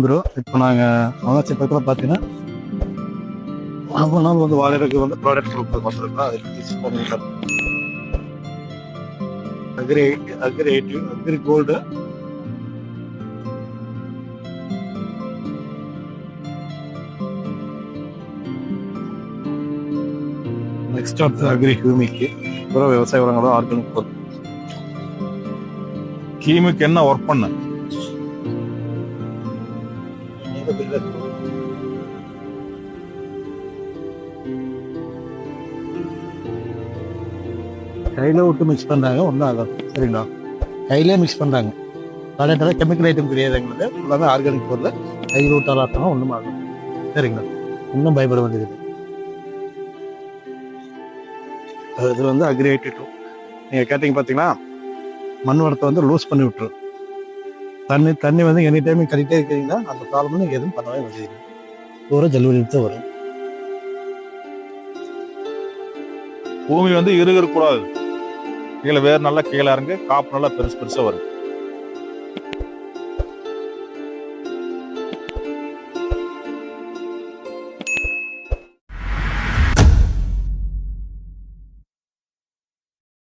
இப்போ நாங்கள் அவனாச்சி பக்கத்தில் பார்த்தீங்கன்னா அவ்வளோ நாள் வந்து வாடகைக்கு வந்து ப்ராடக்ட் வந்துருக்கோம். அது யூஸ் பண்ணிக்கலாம். அக்ரி கோல்டு நெக்ஸ்ட் அடுத்து அக்ரி ஹியூமிக்கு அப்புறம் விவசாய உரங்களும் ஆர்கானிக் பொருள். கீமுக்கு என்ன ஒர்க் பண்ண கையில் விட்டு மிக்ஸ் பண்ணுறாங்க, ஒன்றும் ஆகாது. சரிங்களா, கையிலே மிக்ஸ் பண்ணுறாங்க. ப்ராடக்டாக கெமிக்கல் ஐட்டம் கிடையாது. எங்களுக்கு ஃபுல்லாகவே ஆர்கானிக் பொருள். கையில் விட்டாலும் ஒன்றும் ஆகும். சரிங்களா, இன்னும் பயப்பட வேண்டியது. இது வந்து அக்ரி 82. நீங்கள் கேட்டிங்க பார்த்தீங்கன்னா மண் வளத்தை வந்து லூஸ் பண்ணி விட்டுரும். தண்ணி வந்து எனி டைம் கட்டிகிட்டே இருக்கிறீங்கன்னா அந்த ப்ராப்ளம் நீங்கள் எதுவும் பண்ணவே முடியாது. ஒரு ஜல்லுவலி தான் வரும். பூமி வந்து இருக்கக்கூடாது. கீழே வேர் நல்லா கீழே இறங்கு, காப்பு நல்லா பெருசு பெருசாக வரும்.